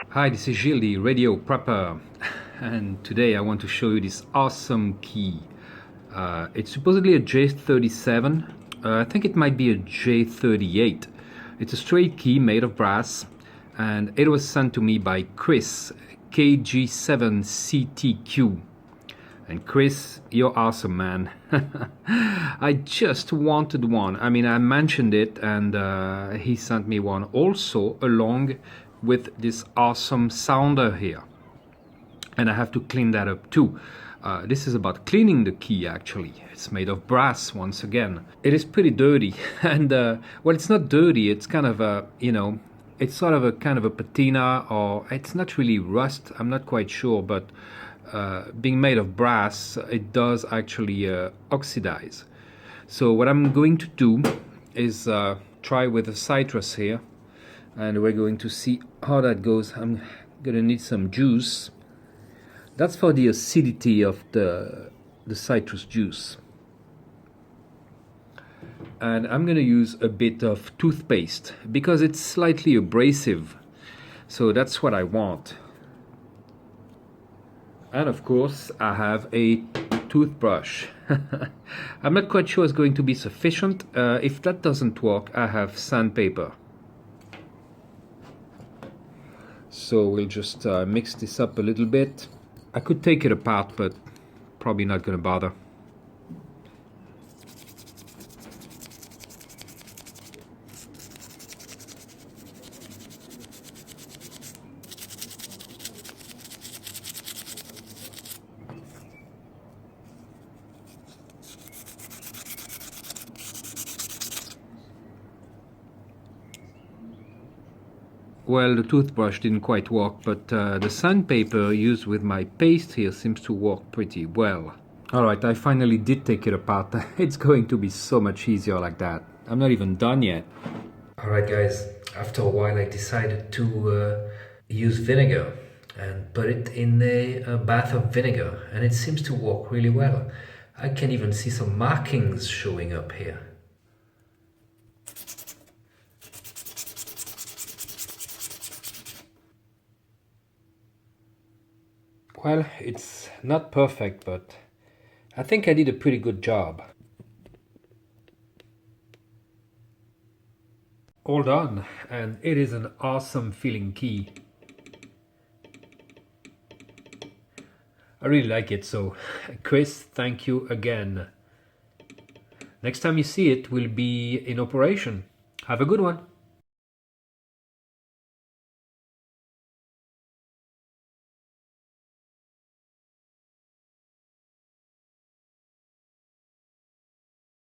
Hi, this is Gilles, the radio prepper, and today I want to show you this awesome key. It's supposedly a J37. I think it might be a J38. It's a straight key made of brass, and it was sent to me by Chris KG7CTQ. And Chris, you're awesome, man. I just wanted one. I mean, I mentioned it, and he sent me one also along with this awesome sounder here. And I have to clean that up too. This is about cleaning the key, actually. It's made of brass, once again. It is pretty dirty. And, well, it's not dirty. It's kind of a, it's sort of a kind of a patina, or it's not really rust. I'm not quite sure, but being made of brass, it does actually oxidize. So what I'm going to do is try with the citrus here, and we're going to see how that goes. I'm gonna need some juice. That's for the acidity of the citrus juice. And I'm gonna use a bit of toothpaste because it's slightly abrasive. So that's what I want. And of course, I have a toothbrush. I'm not quite sure it's going to be sufficient. If that doesn't work, I have sandpaper. So we'll just mix this up a little bit. I could take it apart, but probably not going to bother. Well, the toothbrush didn't quite work, but the sandpaper used with my paste here seems to work pretty well. Alright, I finally did take it apart. It's going to be so much easier like that. I'm not even done yet. Alright guys, after a while I decided to use vinegar and put it in a bath of vinegar, and it seems to work really well. I can even see some markings showing up here. Well, it's not perfect, but I think I did a pretty good job. All done, and it is an awesome feeling key. I really like it, so Chris, thank you again. Next time you see it, will be in operation. Have a good one.